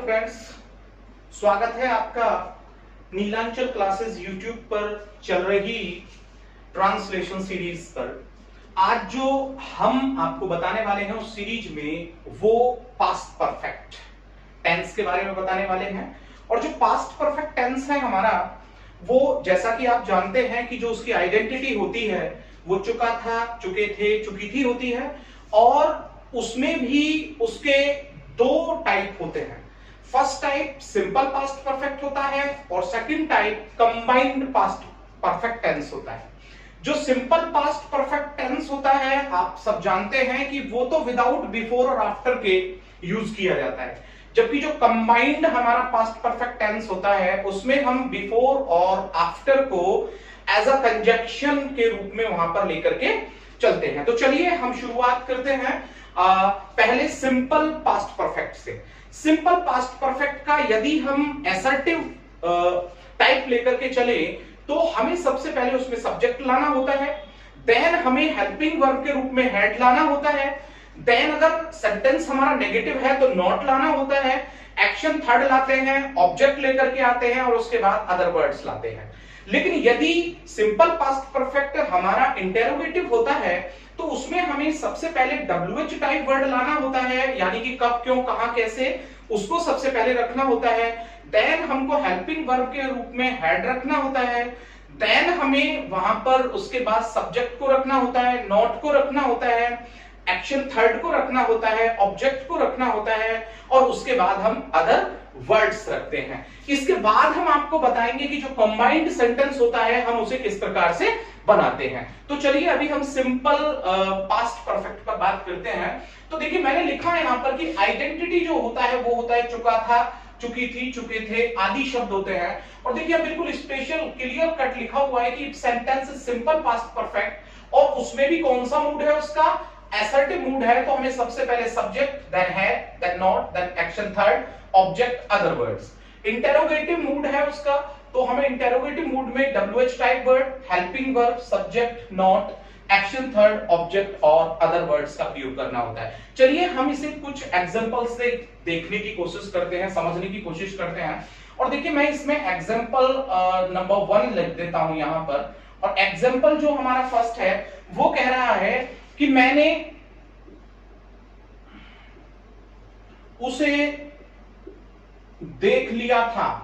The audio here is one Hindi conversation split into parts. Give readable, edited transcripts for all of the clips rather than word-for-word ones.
फ्रेंड्स, स्वागत है आपका नीलांचल क्लासेस यूट्यूब पर चल रही ट्रांसलेशन सीरीज पर। आज जो हम आपको बताने वाले हैं उस सीरीज में वो पास्ट परफेक्ट टेंस के बारे में बताने वाले हैं। और जो पास्ट परफेक्ट टेंस है हमारा, वो जैसा कि आप जानते हैं कि जो उसकी आइडेंटिटी होती है वो चुका था, चुके थे, चुकी थी होती है। और उसमें भी उसके दो टाइप होते हैं। First type simple past perfect होता है और second type combined past perfect tense होता है। जो सिंपल पास्ट परफेक्ट टेंस होता है आप सब जानते हैं कि वो तो विदाउट बिफोर और आफ्टर के यूज किया जाता है, जबकि जो कंबाइंड हमारा पास्ट परफेक्ट टेंस होता है उसमें हम बिफोर और आफ्टर को एज अ कंजक्शन के रूप में वहां पर लेकर के चलते हैं। तो चलिए हम शुरुआत करते हैं पहले सिंपल पास्ट परफेक्ट से। सिंपल पास्ट परफेक्ट का यदि हम असर्टिव टाइप लेकर के चले तो हमें सबसे पहले उसमें सब्जेक्ट लाना होता है, देन हमें हेल्पिंग वर्ब के रूप में हैड लाना होता है, देन अगर सेंटेंस हमारा नेगेटिव है तो नॉट लाना होता है, एक्शन थर्ड लाते हैं, ऑब्जेक्ट लेकर के आते हैं और उसके बाद अदर वर्ड्स लाते हैं। लेकिन यदि सिंपल पास्ट परफेक्ट हमारा इंटेरोगेटिव होता है तो उसमें हमें सबसे पहले WH टाइप वर्ड लाना होता है, यानी कि कब, क्यों, कहां, कैसे, उसको सबसे पहले रखना होता है। देन हमको हेल्पिंग वर्ब के रूप में हैड रखना होता है, देन हमें वहां पर उसके बाद सब्जेक्ट को रखना होता है, नॉट को रखना होता है, एक्शन थर्ड को रखना होता है, ऑब्जेक्ट को रखना होता है और उसके बाद हम अदर वर्ड्स रखते हैं। इसके बाद हम आपको बताएंगे कि जो कंबाइंड सेंटेंस होता है हम उसे किस प्रकार से बनाते हैं। तो चलिए अभी हम सिंपल पास्ट परफेक्ट पर बात करते हैं। तो देखिए मैंने लिखा है यहां पर कि आइडेंटिटी जो होता है वो होता है चुका था, चुकी थी, चुके थे आदि शब्द होते हैं। और देखिए बिल्कुल स्पेशल क्लियर कट लिखा हुआ है कि sentence is simple past perfect और उसमें भी कौन सा मूड है उसका, असर्टिव मूड है। तो हमें सबसे पहले subject, then had, then not, then action third, object, other words. Interrogative mood है उसका तो हमें इंटेरोगेटिव मूड में WH type word, helping verb, subject, not, action third, object और अदर वर्ड्स का प्रयोग करना होता है। चलिए हम इसे कुछ एग्जांपल से देखने की कोशिश करते हैं, समझने की कोशिश करते हैं। और देखिए मैं इसमें एग्जांपल नंबर 1 लिख देता हूं यहां पर। और एग्जांपल जो हमारा फर्स्ट है वो कह रहा है कि मैंने उसे देख लिया था,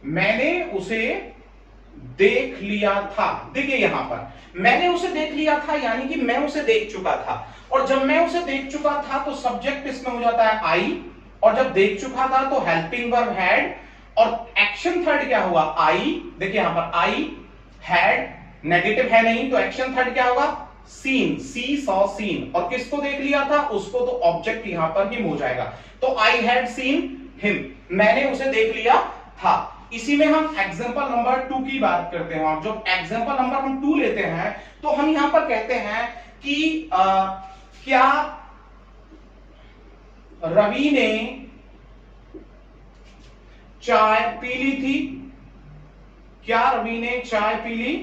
मैंने उसे देख लिया था। देखिए यहां पर मैंने उसे देख लिया था यानी कि मैं उसे देख चुका था। और जब मैं उसे देख चुका था तो सब्जेक्ट इसमें हो जाता है आई, और जब देख चुका था तो हेल्पिंग वर्ब हैड और एक्शन थर्ड क्या हुआ, आई। देखिए यहां पर आई, हैड, नेगेटिव है नहीं तो एक्शन थर्ड क्या होगा, सीन, सी सॉ सीन। और किसको देख लिया था, उसको, तो ऑब्जेक्ट यहां पर हिम हो जाएगा। तो आई हैड सीन हिम, मैंने उसे देख लिया था। इसी में हम एग्जांपल नंबर 2 की बात करते हैं। और जब एग्जांपल नंबर हम 2 लेते हैं तो हम यहां पर कहते हैं कि क्या रवि ने चाय पी ली थी, क्या रवि ने चाय पी ली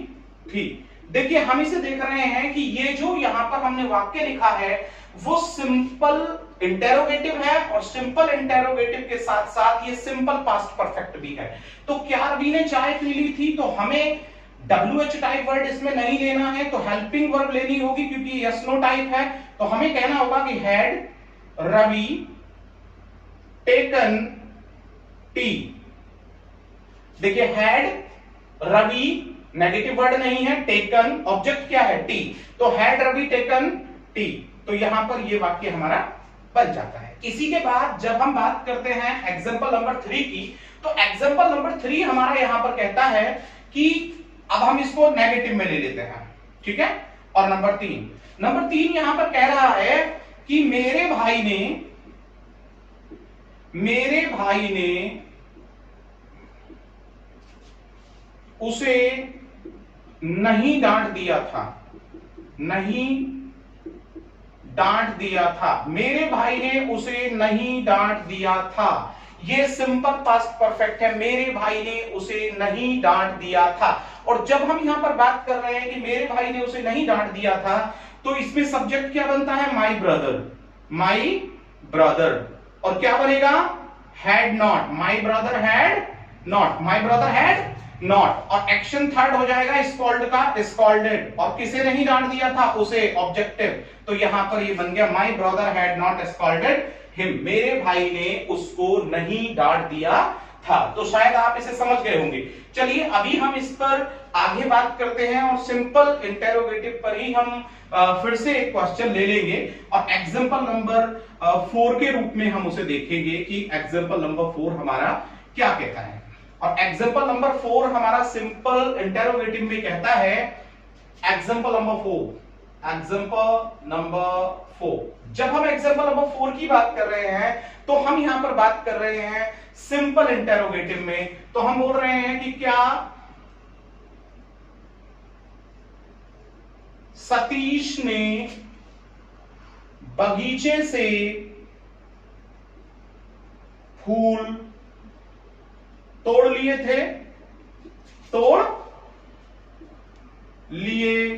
थी। देखिए हम इसे देख रहे हैं कि ये जो यहां पर हमने वाक्य लिखा है वो सिंपल इंटेरोगेटिव है और सिंपल इंटेरोगेटिव के साथ साथ ये सिंपल पास्ट परफेक्ट भी है। तो क्या रवि ने चाय पी ली थी, तो हमें WH टाइप वर्ड इसमें नहीं लेना है, तो हेल्पिंग वर्ब लेनी होगी क्योंकि यस नो टाइप है। तो हमें कहना होगा कि हैड रवि टेकन टी। देखिए हैड रवि नेगेटिव वर्ड नहीं है, टेकन ऑब्जेक्ट क्या है, टी। तो हैड रवि टेकन टी। तो यहां पर ये वाक्य हमारा बन जाता है। इसी के बाद जब हम बात करते हैं एग्जांपल नंबर 3 की, तो एग्जांपल नंबर 3 हमारा यहां पर कहता है कि अब हम इसको नेगेटिव में ले लेते हैं, ठीक है। और नंबर 3 यहां पर कह रहा है कि मेरे भाई ने उसे नहीं डांट दिया था, नहीं डांट दिया था। मेरे भाई ने उसे नहीं डांट दिया था। ये सिंपल पास्ट परफेक्ट है, मेरे भाई ने उसे नहीं डांट दिया था। और जब हम यहां पर बात कर रहे हैं कि मेरे भाई ने उसे नहीं डांट दिया था तो इसमें सब्जेक्ट क्या बनता है, माई ब्रदर, माई ब्रदर। और क्या बनेगा, had not, my brother had not, my brother had not. और एक्शन थर्ड हो जाएगा स्कॉल्ड का स्कॉल्डेड, और किसे नहीं डांट दिया था, उसे, ऑब्जेक्टिव। तो यहां पर ये बन गया my brother had not scolded him, मेरे भाई ने उसको नहीं डांट दिया था। तो शायद आप इसे समझ गए होंगे। चलिए अभी हम इस पर आगे बात करते हैं और सिंपल इंटेरोगेटिव पर ही हम फिर से एक क्वेश्चन ले लेंगे और एग्जांपल नंबर 4 के रूप में हम उसे देखेंगे कि एग्जांपल नंबर 4 हमारा क्या कहता है। और एग्जांपल नंबर 4 हमारा सिंपल इंटेरोगेटिव में कहता है, एग्जांपल नंबर 4, एग्जांपल नंबर 4। जब हम एग्जांपल नंबर 4 की बात कर रहे हैं तो हम यहां पर बात कर रहे हैं सिंपल इंटेरोगेटिव में। तो हम बोल रहे हैं कि क्या सतीश ने बगीचे से फूल तोड़ लिए थे, तोड़ लिए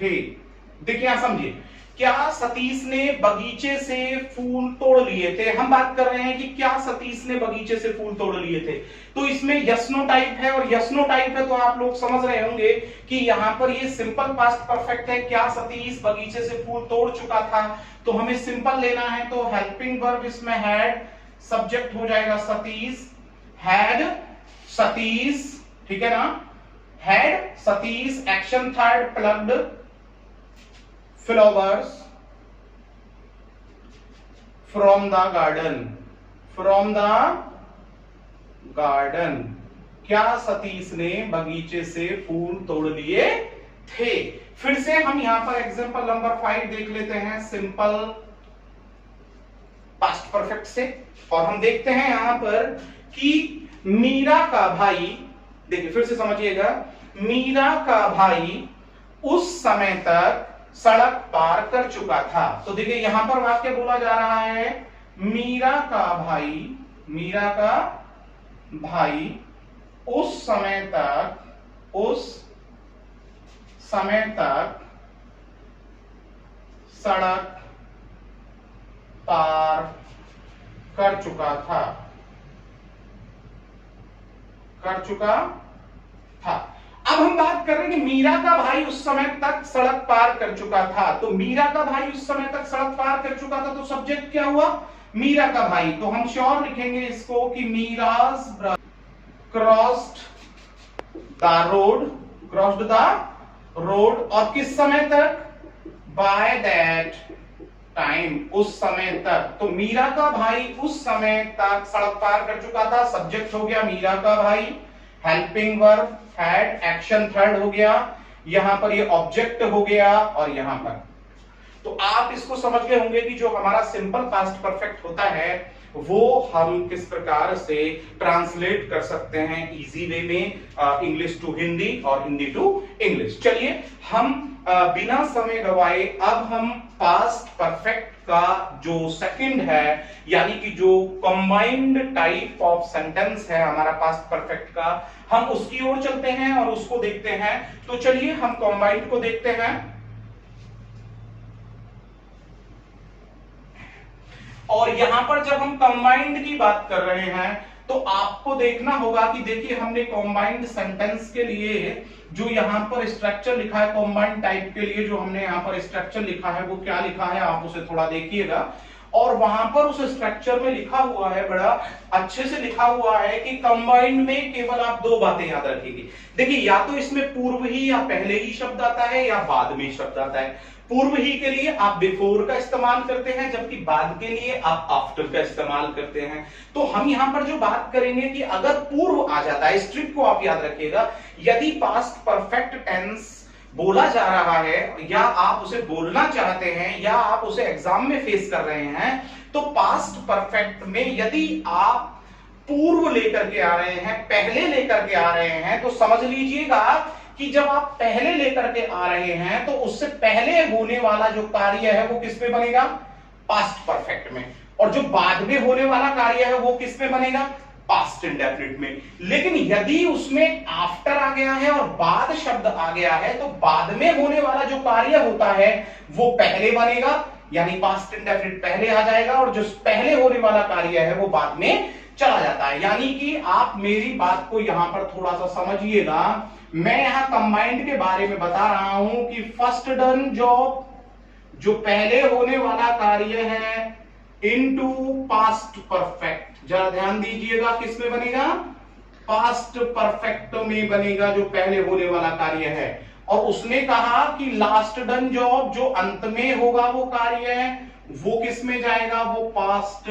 थे। देखिए यहां समझिए, क्या सतीश ने बगीचे से फूल तोड़ लिए थे। हम बात कर रहे हैं कि क्या सतीश ने बगीचे से फूल तोड़ लिए थे। तो इसमें यस नो टाइप है, और यस नो टाइप है तो आप लोग समझ रहे होंगे कि यहां पर ये सिंपल पास्ट परफेक्ट है। क्या सतीश बगीचे से फूल तोड़ चुका था, तो हमें सिंपल लेना है। तो हेल्पिंग वर्ब इसमें हैड, सब्जेक्ट हो जाएगा सतीश, हैड सतीश, ठीक है ना, had Satish, action third plucked flowers from the garden, from the garden। क्या सतीश ने बगीचे से फूल तोड़ लिए थे। फिर से हम यहां पर एग्जांपल नंबर 5 देख लेते हैं सिंपल पास्ट परफेक्ट से, और हम देखते हैं यहां पर कि मीरा का भाई, देखिए फिर से समझिएगा, मीरा का भाई उस समय तक सड़क पार कर चुका था। तो देखिए यहां पर वाक्य बोला जा रहा है, मीरा का भाई, मीरा का भाई उस समय तक, उस समय तक सड़क पार कर चुका था, कर चुका था। अब हम बात कर रहे हैं कि मीरा का भाई उस समय तक सड़क पार कर चुका था। तो मीरा का भाई उस समय तक सड़क पार कर चुका था, तो सब्जेक्ट क्या हुआ, मीरा का भाई। तो हम श्योर लिखेंगे इसको कि Miraj crossed the road, crossed the road, और किस समय तक, बाय दैट टाइम, उस समय तक। तो मीरा का भाई उस समय तक सड़क पार कर चुका था, सब्जेक्ट हो गया मीरा का भाई, helping verb had, action third हो गया, यहां पर ये ऑब्जेक्ट हो गया, और यहां पर। तो आप इसको समझ गए होंगे कि जो हमारा सिंपल पास्ट परफेक्ट होता है वो हम किस प्रकार से ट्रांसलेट कर सकते हैं इजी वे में, इंग्लिश टू हिंदी और हिंदी टू इंग्लिश। चलिए हम बिना समय गवाए अब हम पास्ट परफेक्ट का जो सेकंड है, यानी कि जो कंबाइंड टाइप ऑफ सेंटेंस है हमारा पास्ट परफेक्ट का, हम उसकी ओर चलते हैं और उसको देखते हैं। तो चलिए हम कंबाइंड को देखते हैं। और यहां पर जब हम कंबाइंड की बात कर रहे हैं तो आपको देखना होगा कि देखिए हमने कंबाइंड सेंटेंस के लिए जो यहां पर स्ट्रक्चर लिखा है, कंबाइंड टाइप के लिए जो हमने यहां पर स्ट्रक्चर लिखा है वो क्या लिखा है, आप उसे थोड़ा देखिएगा। और वहां पर उस स्ट्रक्चर में लिखा हुआ है, बड़ा अच्छे से लिखा हुआ है कि कंबाइंड में केवल आप दो बातें याद रखिएगा। देखिए या तो इसमें पूर्व ही या पहले ही शब्द आता है या बाद में शब्द आता है। पूर्व ही के लिए आप बिफोर का इस्तेमाल करते हैं, जबकि बाद के लिए आप आफ्टर का इस्तेमाल करते हैं। तो हम यहां पर जो बात करेंगे कि अगर पूर्व आ जाता है, इस ट्रिक को आप याद रखिएगा, यदि पास्ट परफेक्ट टेंस बोला जा रहा है या आप उसे बोलना चाहते हैं या आप उसे एग्जाम में फेस कर रहे हैं, तो पास्ट परफेक्ट में यदि आप पूर्व लेकर के आ रहे हैं, पहले लेकर के आ रहे हैं, तो समझ लीजिएगा कि जब आप पहले लेकर के आ रहे हैं तो उससे पहले होने वाला जो कार्य है वो किस में बनेगा, पास्ट परफेक्ट में, और जो बाद में होने वाला कार्य है वो किस में बनेगा, पास्ट इंडेफिनिट में। लेकिन यदि उसमें आफ्टर आ गया है और बाद शब्द आ गया है तो बाद में होने वाला जो कार्य होता है वो पहले बनेगा, यानी पास्ट इंडेफिनिट पहले आ जाएगा, और जो पहले होने वाला कार्य है वो बाद में चला जाता है। यानी कि आप मेरी बात को यहां पर थोड़ा सा समझिएगा। मैं यहां कंबाइंड के बारे में बता रहा हूं कि फर्स्ट डन जॉब जो पहले होने वाला कार्य है इनटू पास्ट परफेक्ट, जरा ध्यान दीजिएगा किस में बनेगा, पास्ट परफेक्ट में बनेगा जो पहले होने वाला कार्य है। और उसने कहा कि लास्ट डन जॉब जो अंत में होगा वो कार्य है वो किस में जाएगा, वो पास्ट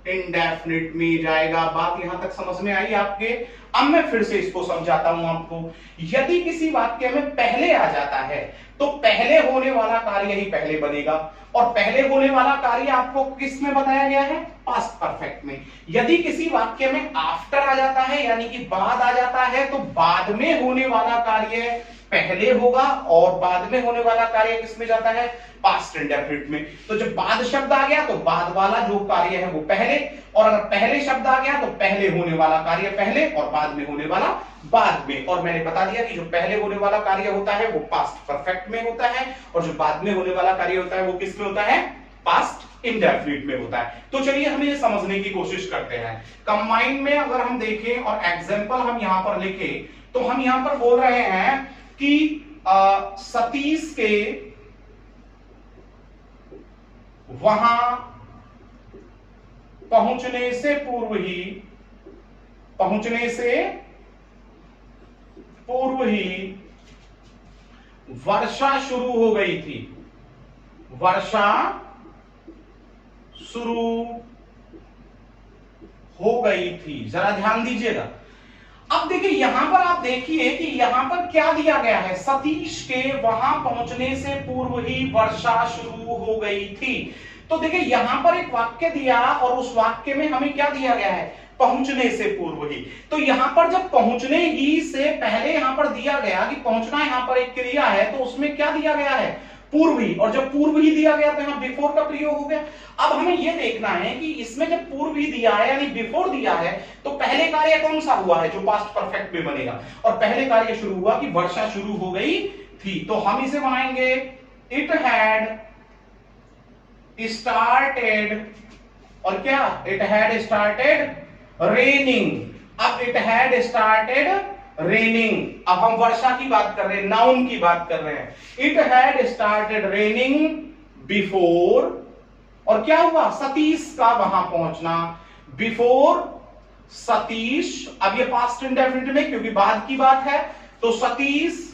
इंडेफिनिट में जाएगा। बात यहां तक समझ में आई आपके? अब मैं फिर से इसको समझाता हूं आपको। यदि किसी वाक्य में पहले आ जाता है तो पहले होने वाला कार्य ही पहले बनेगा, और पहले होने वाला कार्य आपको किस में बताया गया है, पास्ट परफेक्ट में। यदि किसी वाक्य में आफ्टर आ जाता है यानी कि बाद आ जाता है तो बाद में होने वाला कार्य पहले होगा, और बाद में होने वाला कार्य किसमें जाता है, पास्ट इंडेफिनिट में। तो जब बाद शब्द आ गया तो बाद वाला जो कार्य है वो पहले, और अगर पहले शब्द आ गया तो पहले होने वाला कार्य पहले और बाद में होने वाला बाद में। और मैंने बता दिया कि जो पहले होने वाला कार्य होता है वो पास्ट परफेक्ट में होता है, और जो बाद में होने वाला कार्य होता है वो किस में होता है, पास्ट इंडेफिनिट में होता है। तो चलिए हम ये समझने की कोशिश करते हैं। कंबाइन में अगर हम देखें और एग्जाम्पल हम यहां पर लिखें तो हम यहां पर बोल रहे हैं कि सतीश के वहां पहुंचने से पूर्व ही वर्षा शुरू हो गई थी, वर्षा शुरू हो गई थी। जरा ध्यान दीजिएगा। अब देखिए यहां पर आप देखिए कि यहां पर क्या दिया गया है, सतीश के वहां पहुंचने से पूर्व ही वर्षा शुरू हो गई थी। तो देखिए यहां पर एक वाक्य दिया और उस वाक्य में हमें क्या दिया गया है, पहुंचने से पूर्व ही। तो यहां पर जब पहुंचने ही से पहले यहां पर दिया गया कि पहुंचना यहां पर एक क्रिया है तो उसमें क्या दिया गया है, पूर्व ही। और जब पूर्व ही दिया गया तो यहां बिफोर का प्रयोग हो गया। अब हमें यह देखना है कि इसमें जब पूर्व ही दिया है यानी बिफोर दिया है तो पहले कार्य कौन सा हुआ है जो पास्ट परफेक्ट में बनेगा, और पहले कार्य शुरू हुआ कि वर्षा शुरू हो गई थी। तो हम इसे बनाएंगे इट हैड स्टार्टेड, और क्या, इट हैड स्टार्टेड रेनिंग। अब इट हैड स्टार्टेड रेनिंग, अब हम वर्षा की बात कर रहे हैं, नाउन की बात कर रहे हैं। It had started raining before, और क्या हुआ, सतीश का वहां पहुंचना, बिफोर सतीश। अब ये पास्ट इंडेफिनिट में क्योंकि बाद की बात है तो Satish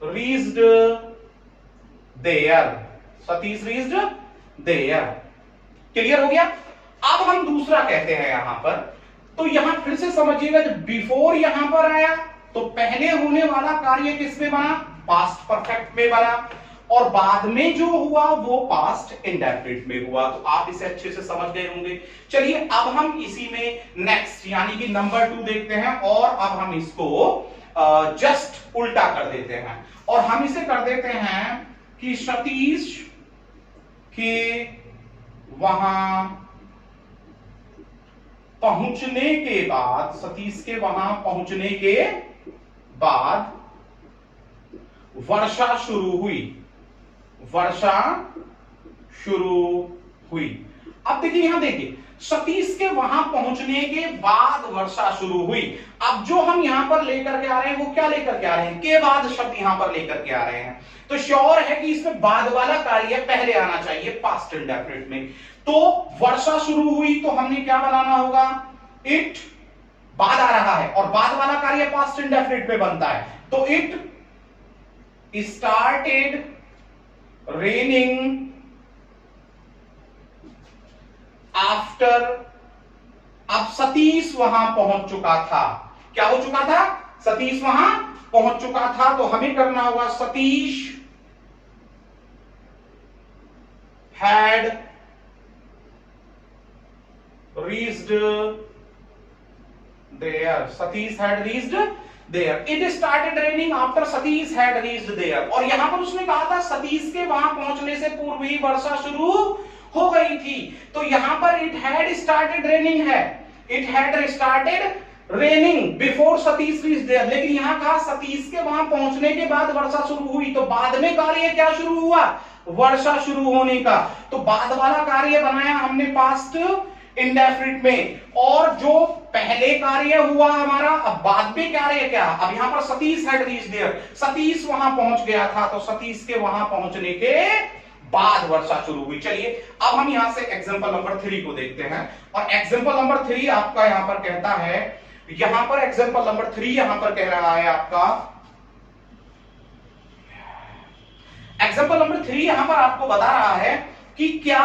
reached there, Satish reached there. Clear हो गया? अब हम दूसरा कहते हैं यहां पर, तो यहां फिर से समझिएगा, जब बिफोर यहां पर आया तो पहले होने वाला कार्य किसमें बना, पास्ट परफेक्ट में बना, और बाद में जो हुआ वो पास्ट इंडेफिनिट में हुआ। तो आप इसे अच्छे से समझ गए होंगे। चलिए अब हम इसी में नेक्स्ट यानी कि नंबर 2 देखते हैं, और अब हम इसको जस्ट उल्टा कर देते हैं, और हम इसे कर देते हैं कि सतीश के वहां पहुंचने के बाद, सतीश के वहां पहुंचने के बाद वर्षा शुरू हुई, वर्षा शुरू हुई। अब देखिए यहां देखिए, सतीश के वहां पहुंचने के बाद वर्षा शुरू हुई। अब जो हम यहां पर लेकर के आ रहे हैं वो क्या लेकर के आ रहे हैं, के बाद शब्द यहां पर लेकर के आ रहे हैं। तो श्योर है कि इसमें बाद वाला कार्य पहले आना चाहिए पास्ट इंडेफिनिट में। तो वर्षा शुरू हुई तो हमने क्या बनाना होगा, इट, बाद आ रहा है और बाद वाला कार्य पास्ट इंडेफिनिट में बनता है, तो इट स्टार्टेड रेनिंग आफ्टर। अब सतीश वहां पहुंच चुका था, क्या हो चुका था, सतीश वहां पहुंच चुका था, तो हमें करना होगा Satish had reached there, Satish had reached there. It started raining after Satish had reached there. और यहां पर उसने कहा था सतीश के वहां पहुंचने से पूर्व ही वर्षा शुरू हो गई थी। तो यहां पर इट हैड स्टार्टेड रेनिंग है, it had started raining before Satish reached there, लेकिन यहां कहा सतीश के वहां पहुंचने के बाद वर्षा शुरू हुई। तो बाद में कार्य क्या शुरू हुआ, वर्षा शुरू होने का। तो बाद वाला कार्य बनाया हमने पास्ट इंडेफिनिट में। और जो पहले कार्य हुआ हमारा, अब बाद में कार्य क्या, अब यहां पर Satish had reached there, Satish वहां पहुंच गया था, तो सतीश के वहां पहुंचने के बाद वर्षा शुरू हुई। चलिए अब हम यहां से एग्जांपल नंबर 3 को देखते हैं। और एग्जांपल नंबर 3 आपका यहां पर कहता है, यहां पर एग्जांपल नंबर 3 यहां पर कह रहा है आपका, एग्जांपल नंबर 3 यहां पर आपको बता रहा है कि क्या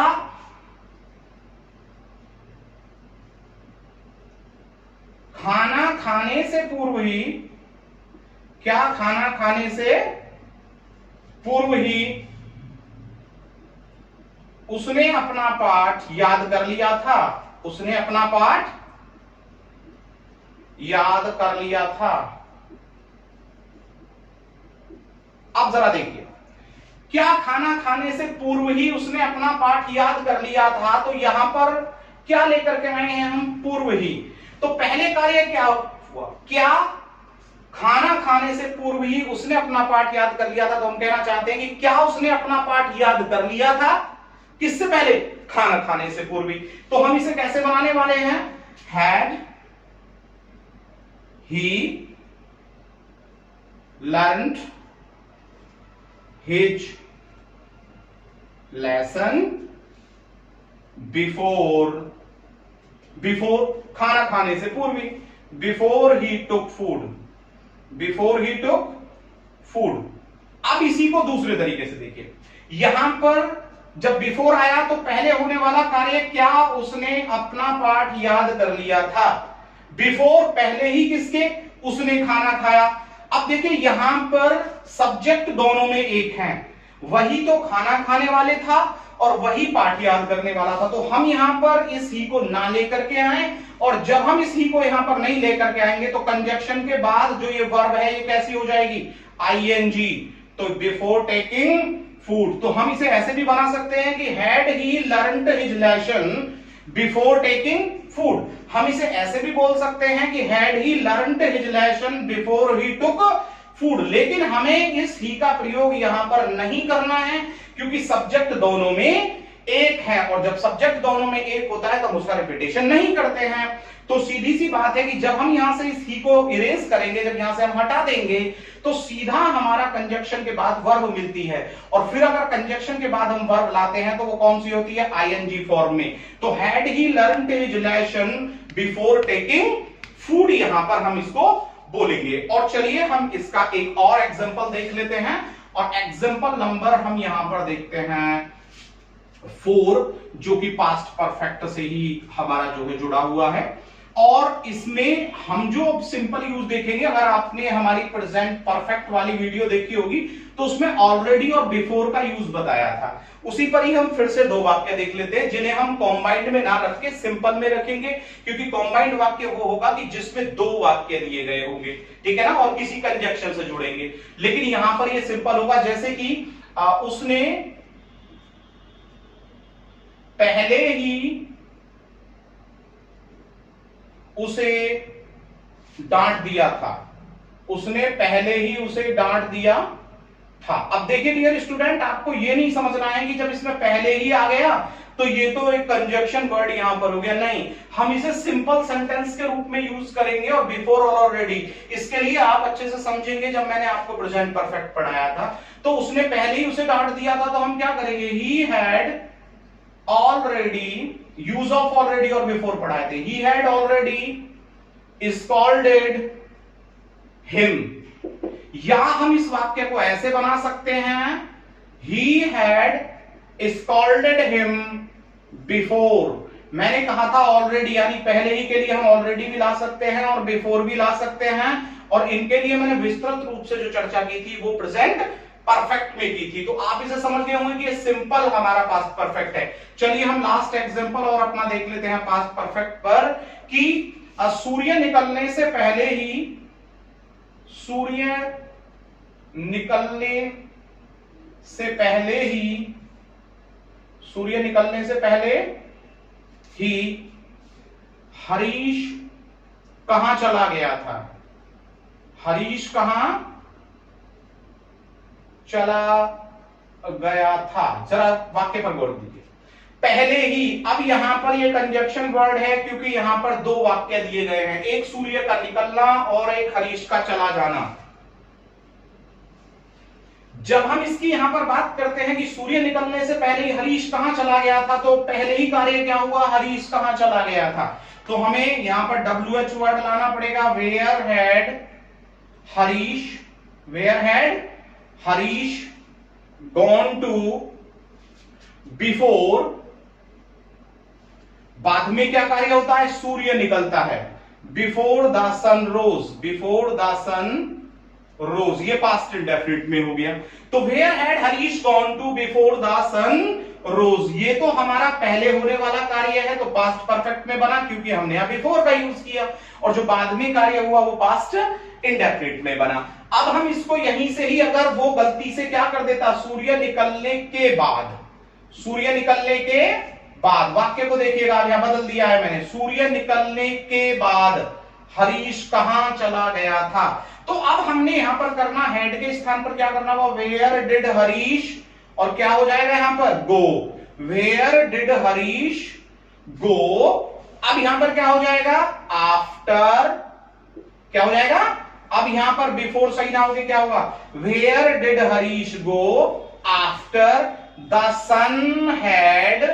खाना खाने से पूर्व ही, क्या खाना खाने से पूर्व ही उसने अपना पाठ याद कर लिया था, उसने अपना पाठ याद कर लिया था। अब जरा देखिए, क्या खाना खाने से पूर्व ही उसने अपना पाठ याद कर लिया था, तो यहां पर क्या लेकर के आए हैं हम, पूर्व ही। तो पहले कार्य क्या हुआ, क्या खाना खाने से पूर्व ही उसने अपना पाठ याद कर लिया था, तो हम कहना चाहते हैं कि क्या उसने अपना पाठ याद कर लिया था, किससे पहले, खाना खाने से पूर्व ही। तो हम इसे कैसे बनाने वाले हैं, had he learned his lesson before, before खाना खाने से पूर्व ही, before he took food, before he took food. अब इसी को दूसरे तरीके से देखिए, यहां पर जब बिफोर आया तो पहले होने वाला कार्य क्या, उसने अपना पाठ याद कर लिया था। बिफोर पहले ही किसके, उसने खाना खाया। अब देखिए यहां पर सब्जेक्ट दोनों में एक है, वही तो खाना खाने वाले था और वही पाठ याद करने वाला था। तो हम यहां पर इस ही को ना लेकर के आए, और जब हम इस ही को यहां पर नहीं लेकर के आएंगे तो कंजक्शन के बाद जो ये वर्ब है ये कैसी हो जाएगी, आईएनजी। तो बिफोर टेकिंग फूड, तो हम इसे ऐसे भी बना सकते हैं कि had he learned his lesson before taking food. हम इसे ऐसे भी बोल सकते हैं कि had he learned his lesson before he took food. लेकिन हमें इस ही का प्रयोग यहां पर नहीं करना है, क्योंकि सब्जेक्ट दोनों में एक है, और जब सब्जेक्ट दोनों में एक होता है तो हम उसका रिपीटेशन नहीं करते हैं। तो सीधी सी बात है कि जब हम यहां से इस ही को इरेज करेंगे, जब यहां से हम हटा देंगे, तो सीधा हमारा कंजक्शन के बाद वर्ब मिलती है। और फिर अगर कंजक्शन के बाद हम वर्ब लाते हैं तो वो कौन सी होती है, आईएनजी फॉर्म में। तो had he learned his lesson before taking food, यहां पर हम इसको बोलेंगे। और चलिए हम इसका एक और एग्जांपल देख लेते हैं, और एग्जांपल नंबर हम यहां पर देखते हैं 4, जो कि पास्ट परफेक्ट से ही हमारा जो है जुड़ा हुआ है। और इसमें हम जो सिंपल यूज देखेंगे, अगर आपने हमारी प्रेजेंट परफेक्ट वाली वीडियो देखी होगी तो उसमें ऑलरेडी और बिफोर का यूज बताया था। उसी पर ही हम फिर से 2 वाक्य देख लेते हैं, जिन्हें हम कॉम्बाइंड में ना रख के सिंपल में रखेंगे, क्योंकि कॉम्बाइंड वाक्य वो होगा कि जिसमें 2 वाक्य दिए गए होंगे, ठीक है ना, और किसी कंजक्शन से जुड़ेंगे। लेकिन यहां पर ये सिंपल होगा, जैसे कि उसने पहले ही उसे डांट दिया था, उसने पहले ही उसे डांट दिया था। अब देखिए डियर स्टूडेंट, आपको ये नहीं समझना है कि जब इसमें पहले ही आ गया तो ये तो एक कंजक्शन वर्ड यहां पर हो गया, नहीं, हम इसे सिंपल सेंटेंस के रूप में यूज करेंगे। और बिफोर और ऑलरेडी, इसके लिए आप अच्छे से समझेंगे, जब मैंने आपको प्रेजेंट परफेक्ट पढ़ाया था तो उसने पहले ही उसे डांट दिया था, तो हम क्या करेंगे, he had already, use of already और बिफोर पढ़ाए थे, he had already scolded him. या हम इस वाक्य को ऐसे बना सकते हैं, he had scolded him before. मैंने कहा था ऑलरेडी यानी पहले ही के लिए हम ऑलरेडी भी ला सकते हैं और बिफोर भी ला सकते हैं, और इनके लिए मैंने विस्तृत रूप से जो चर्चा की थी वो प्रेजेंट परफेक्ट में की थी। तो आप इसे समझ गए होंगे कि ये सिंपल हमारा पास्ट परफेक्ट है। चलिए हम लास्ट एग्जांपल और अपना देख लेते हैं पास्ट परफेक्ट पर, कि सूर्य निकलने से पहले ही, सूर्य निकलने से पहले ही, सूर्य निकलने से पहले ही हरीश कहां चला गया था, हरीश कहां चला गया था। जरा वाक्य पर गौर दीजिए, पहले ही, अब यहां पर ये कंजक्शन वर्ड है क्योंकि यहां पर दो वाक्य दिए गए हैं, एक सूर्य का निकलना और एक हरीश का चला जाना। जब हम इसकी यहां पर बात करते हैं कि सूर्य निकलने से पहले ही हरीश कहां चला गया था, तो पहले ही कार्य क्या हुआ, हरीश कहां चला गया था। तो हमें यहां पर WH वर्ड लाना पड़ेगा, where had Harish, where had Harish gone to before, बाद में क्या कार्य होता है, सूर्य निकलता है, before the sun rose, before the sun rose, ये पास्ट इंडेफिनिट में हो गया। तो where had Harish gone to before the sun rose, ये तो हमारा पहले होने वाला कार्य है, तो पास्ट परफेक्ट में बना क्योंकि हमने यहां बिफोर का यूज किया, और जो बाद में कार्य हुआ वो पास्ट इंडेफिनिट में बना। अब हम इसको यहीं से ही, अगर वो गलती से क्या कर देता, सूर्य निकलने के बाद, सूर्य निकलने के बाद, वाक्य को देखिएगा यहां बदल दिया है मैंने, सूर्य निकलने के बाद हरीश कहां चला गया था। तो अब हमने यहां पर करना, हेड के स्थान पर क्या करना होगा, वेयर डिड हरीश, और क्या हो जाएगा यहां पर, गो, वेयर डिड हरीश गो। अब यहां पर क्या हो जाएगा, आफ्टर, क्या हो जाएगा, अब यहां पर बिफोर सही ना होके क्या होगा, where did Harish go after the sun had,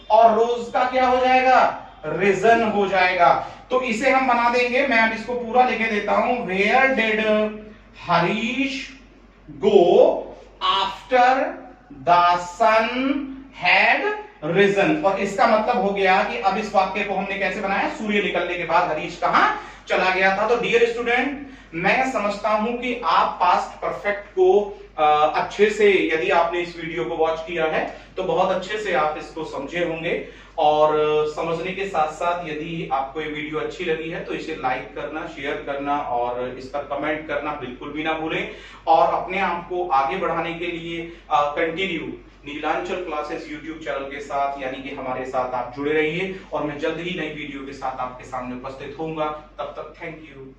और रोज का क्या हो जाएगा, रिजन हो जाएगा। तो इसे हम बना देंगे, मैं अब इसको पूरा लिखे देता हूं, where did Harish go after the sun had risen. और इसका मतलब हो गया कि अब इस वाक्य को हमने कैसे बनाया, सूर्य निकलने के बाद हरीश कहां चला गया था। तो डियर स्टूडेंट, मैं समझता हूं कि आप पास्ट परफेक्ट को अच्छे से, यदि आपने इस वीडियो को वॉच किया है तो बहुत अच्छे से आप इसको समझे होंगे। और समझने के साथ साथ यदि आपको ये वीडियो अच्छी लगी है तो इसे लाइक करना, शेयर करना और इस पर कमेंट करना बिल्कुल भी ना भूलें। और अपने आप को आगे बढ़ाने के लिए continue Nilanchal classes YouTube channel के साथ, यानी कि हमारे साथ आप जुड़े रहिए, और मैं जल्द ही नई वीडियो के साथ आपके सामने उपस्थित होऊंगा। तब तक थैंक यू।